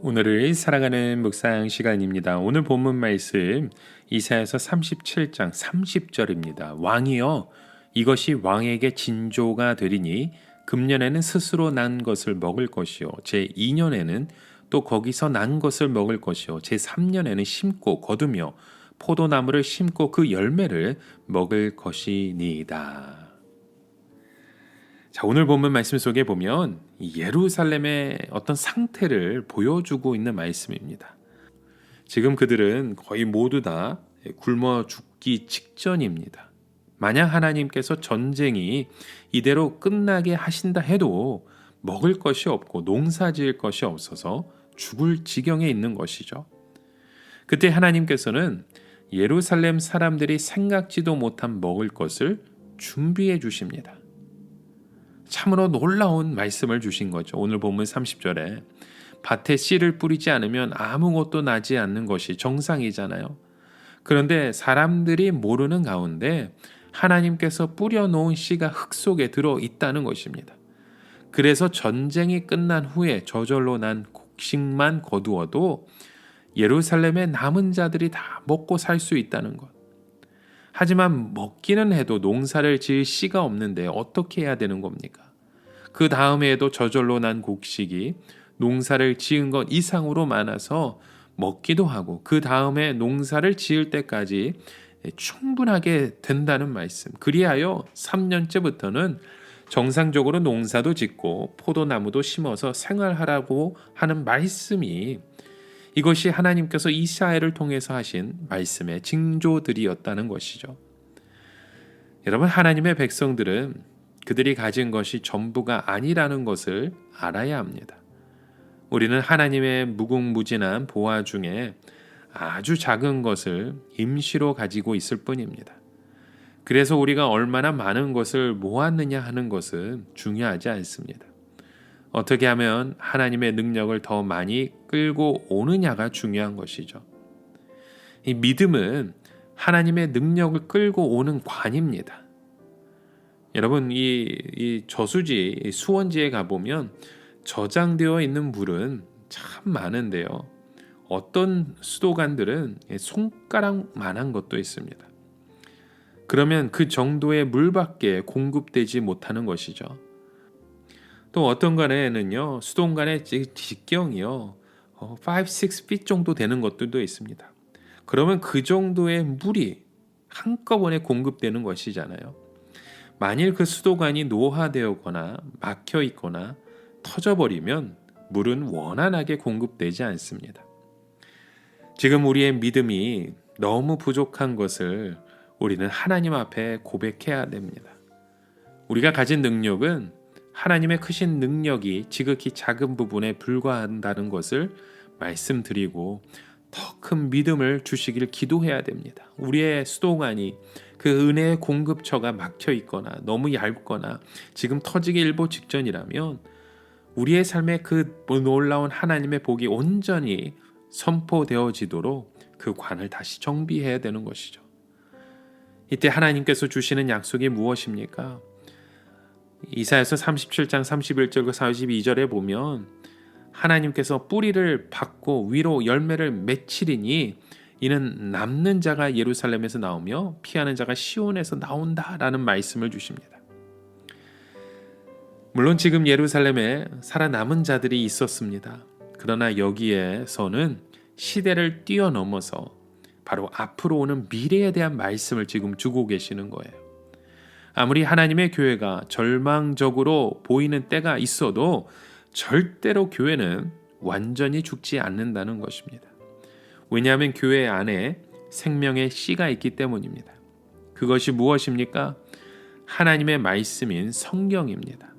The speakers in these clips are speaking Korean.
오늘을 살아가는 묵상 시간입니다. 오늘 본문 말씀 이사야서 37장 30절입니다. 왕이여 이것이 왕에게 진조가 되리니 금년에는 스스로 난 것을 먹을 것이요 제2년에는 또 거기서 난 것을 먹을 것이요 제3년에는 심고 거두며 포도나무를 심고 그 열매를 먹을 것이니이다. 자, 오늘 본문 말씀 속에 보면 예루살렘의 어떤 상태를 보여주고 있는 말씀입니다. 지금 그들은 거의 모두 다 굶어 죽기 직전입니다. 만약 하나님께서 전쟁이 이대로 끝나게 하신다 해도 먹을 것이 없고 농사 지을 것이 없어서 죽을 지경에 있는 것이죠. 그때 하나님께서는 예루살렘 사람들이 생각지도 못한 먹을 것을 준비해 주십니다. 참으로 놀라운 말씀을 주신 거죠. 오늘 본문 30절에 밭에 씨를 뿌리지 않으면 아무것도 나지 않는 것이 정상이잖아요. 그런데 사람들이 모르는 가운데 하나님께서 뿌려놓은 씨가 흙 속에 들어있다는 것입니다. 그래서 전쟁이 끝난 후에 저절로 난 곡식만 거두어도 예루살렘의 남은 자들이 다 먹고 살 수 있다는 것. 하지만 먹기는 해도 농사를 지을 씨가 없는데 어떻게 해야 되는 겁니까? 그 다음에도 저절로 난 곡식이 농사를 지은 것 이상으로 많아서 먹기도 하고 그 다음에 농사를 지을 때까지 충분하게 된다는 말씀. 그리하여 3년째부터는 정상적으로 농사도 짓고 포도나무도 심어서 생활하라고 하는 말씀이 이것이 하나님께서 이사야를 통해서 하신 말씀의 징조들이었다는 것이죠. 여러분, 하나님의 백성들은 그들이 가진 것이 전부가 아니라는 것을 알아야 합니다. 우리는 하나님의 무궁무진한 보화 중에 아주 작은 것을 임시로 가지고 있을 뿐입니다. 그래서 우리가 얼마나 많은 것을 모았느냐 하는 것은 중요하지 않습니다. 어떻게 하면 하나님의 능력을 더 많이 끌고 오느냐가 중요한 것이죠. 이 믿음은 하나님의 능력을 끌고 오는 관입니다. 여러분, 이 저수지, 수원지에 가보면 저장되어 있는 물은 참 많은데요. 어떤 수도관들은 손가락만한 것도 있습니다. 그러면 그 정도의 물밖에 공급되지 못하는 것이죠. 또 어떤 간에는요, 수도관의 직경이요, 5, 6feet 정도 되는 것들도 있습니다. 그러면 그 정도의 물이 한꺼번에 공급되는 것이잖아요. 만일 그 수도관이 노화되거나 막혀 있거나 터져버리면 물은 원활하게 공급되지 않습니다. 지금 우리의 믿음이 너무 부족한 것을 우리는 하나님 앞에 고백해야 됩니다. 우리가 가진 능력은 하나님의 크신 능력이 지극히 작은 부분에 불과한다는 것을 말씀드리고 더 큰 믿음을 주시기를 기도해야 됩니다. 우리의 수도관이 그 은혜의 공급처가 막혀 있거나 너무 얇거나 지금 터지기 일보 직전이라면 우리의 삶에 그 놀라운 하나님의 복이 온전히 선포되어지도록 그 관을 다시 정비해야 되는 것이죠. 이때 하나님께서 주시는 약속이 무엇입니까? 이사야서 37장 31절과 42절에 보면 하나님께서 뿌리를 받고 위로 열매를 맺히리니 이는 남는 자가 예루살렘에서 나오며 피하는 자가 시온에서 나온다라는 말씀을 주십니다. 물론 지금 예루살렘에 살아남은 자들이 있었습니다. 그러나 여기에서는 시대를 뛰어넘어서 바로 앞으로 오는 미래에 대한 말씀을 지금 주고 계시는 거예요. 아무리 하나님의 교회가 절망적으로 보이는 때가 있어도 절대로 교회는 완전히 죽지 않는다는 것입니다. 왜냐하면 교회 안에 생명의 씨가 있기 때문입니다. 그것이 무엇입니까? 하나님의 말씀인 성경입니다.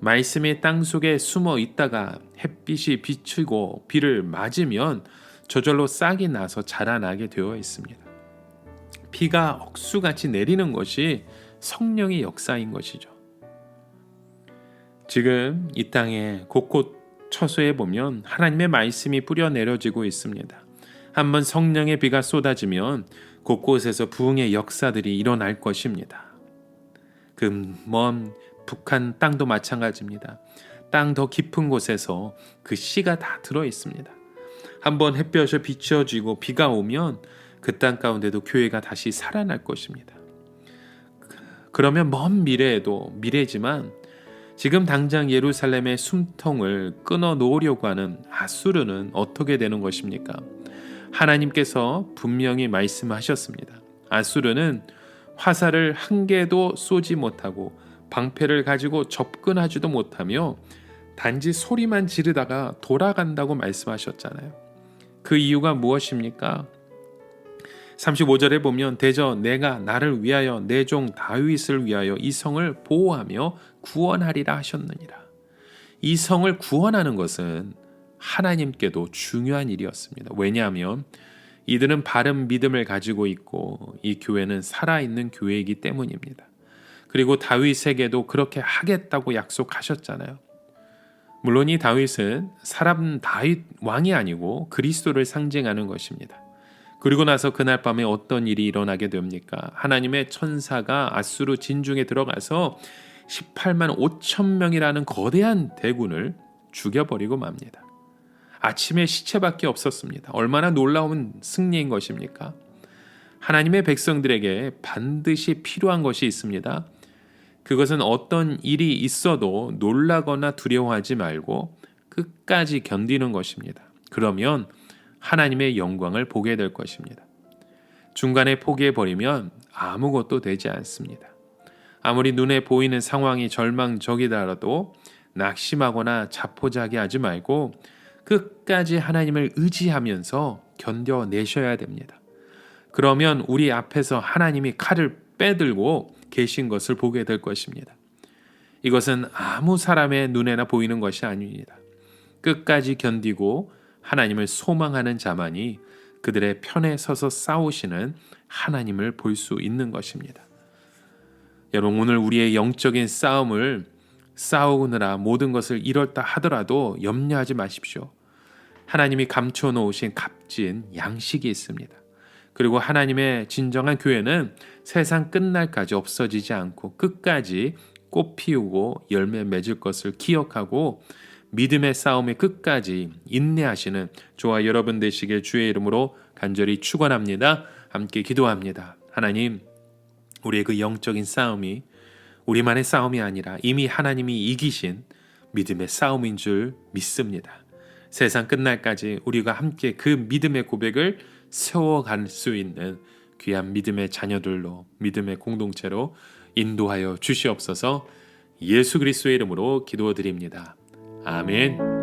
말씀이 땅 속에 숨어 있다가 햇빛이 비추고 비를 맞으면 저절로 싹이 나서 자라나게 되어 있습니다. 비가 억수같이 내리는 것이 성령의 역사인 것이죠. 지금 이 땅에 곳곳 처소에 보면 하나님의 말씀이 뿌려 내려지고 있습니다. 한번 성령의 비가 쏟아지면 곳곳에서 부흥의 역사들이 일어날 것입니다. 그 먼 북한 땅도 마찬가지입니다. 땅 더 깊은 곳에서 그 씨가 다 들어 있습니다. 한번 햇볕에 비춰지고 비가 오면 그 땅 가운데도 교회가 다시 살아날 것입니다. 그러면 먼 미래에도 미래지만 지금 당장 예루살렘의 숨통을 끊어 놓으려고 하는 아수르는 어떻게 되는 것입니까? 하나님께서 분명히 말씀하셨습니다. 아수르는 화살을 한 개도 쏘지 못하고 방패를 가지고 접근하지도 못하며 단지 소리만 지르다가 돌아간다고 말씀하셨잖아요. 그 이유가 무엇입니까? 35절에 보면 대저 내가 나를 위하여 내 종 다윗을 위하여 이 성을 보호하며 구원하리라 하셨느니라. 이 성을 구원하는 것은 하나님께도 중요한 일이었습니다. 왜냐하면 이들은 바른 믿음을 가지고 있고 이 교회는 살아있는 교회이기 때문입니다. 그리고 다윗에게도 그렇게 하겠다고 약속하셨잖아요. 물론 이 다윗은 사람 다윗 왕이 아니고 그리스도를 상징하는 것입니다. 그리고 나서 그날 밤에 어떤 일이 일어나게 됩니까? 하나님의 천사가 아수르 진중에 들어가서 18만 5천 명이라는 거대한 대군을 죽여버리고 맙니다. 아침에 시체밖에 없었습니다. 얼마나 놀라운 승리인 것입니까? 하나님의 백성들에게 반드시 필요한 것이 있습니다. 그것은 어떤 일이 있어도 놀라거나 두려워하지 말고 끝까지 견디는 것입니다. 그러면 하나님의 영광을 보게 될 것입니다. 중간에 포기해버리면 아무것도 되지 않습니다. 아무리 눈에 보이는 상황이 절망적이더라도 낙심하거나 자포자기하지 말고 끝까지 하나님을 의지하면서 견뎌내셔야 됩니다. 그러면 우리 앞에서 하나님이 칼을 빼들고 계신 것을 보게 될 것입니다. 이것은 아무 사람의 눈에나 보이는 것이 아닙니다. 끝까지 견디고 하나님을 소망하는 자만이 그들의 편에 서서 싸우시는 하나님을 볼 수 있는 것입니다. 여러분, 오늘 우리의 영적인 싸움을 싸우느라 모든 것을 잃었다 하더라도 염려하지 마십시오. 하나님이 감춰 놓으신 값진 양식이 있습니다. 그리고 하나님의 진정한 교회는 세상 끝날까지 없어지지 않고 끝까지 꽃 피우고 열매 맺을 것을 기억하고 믿음의 싸움에 끝까지 인내하시는 저와 여러분 되시길 주의 이름으로 간절히 축원합니다. 함께 기도합니다. 하나님, 우리의 그 영적인 싸움이 우리만의 싸움이 아니라 이미 하나님이 이기신 믿음의 싸움인 줄 믿습니다. 세상 끝날까지 우리가 함께 그 믿음의 고백을 세워갈 수 있는 귀한 믿음의 자녀들로, 믿음의 공동체로 인도하여 주시옵소서. 예수 그리스도의 이름으로 기도드립니다. 아멘.